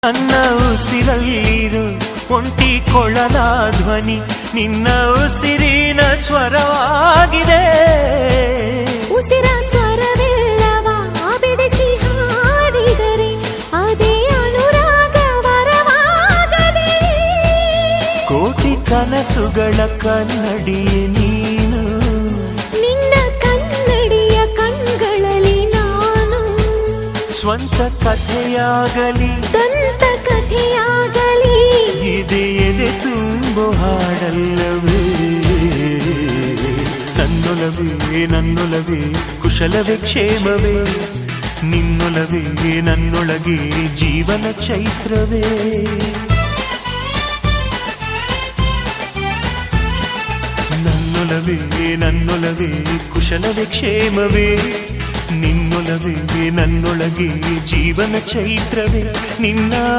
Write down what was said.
ನನ್ನ ಉಸಿರಲ್ಲಿರು ಒಂಟಿ ಕೊಳಲ ಧ್ವನಿ ನಿನ್ನ ಉಸಿರಿನ ಸ್ವರವಾಗಿದೆ. ಉಸಿರ ಸ್ವರವೆಲ್ಲವ ಬಿಡಿಸಿ ಹಾಡಿದರೆ ಅದೇ ಅನುರಾಗ ವರವಾಗದೆ. ಕೋಟಿ ಕನಸುಗಳ ಕನ್ನಡಿಯೇ ನೀನು, ನಿನ್ನ ಕನ್ನಡಿಯ ಕಣ್ಗಳಲ್ಲಿ ನಾನು. ಸ್ವಂತ ಕಥೆಯಾಗಲಿ ದಂತ ಕಥೆಯಾಗಲಿ ಎದೆ ತುಂಬು ಹಾಡಲ್ಲವೇ. ನನ್ನೊಲವೇ ನನ್ನೊಲವೇ ಕುಶಲವೇ ಕ್ಷೇಮವೇ, ನಿನ್ನೊಲವೇ ನನ್ನೊಳಗೆ ಜೀವನ ಚೈತ್ರವೇ. ನನ್ನೊಲವೇ ನನ್ನೊಲವೇ ಕುಶಲವೇ ಕ್ಷೇಮವೇ, ನಿನ್ನೊಲವೇ ನನ್ನೊಳಗೆ ಜೀವನ ಚೈತ್ರವೇ. ನಿನ್ನ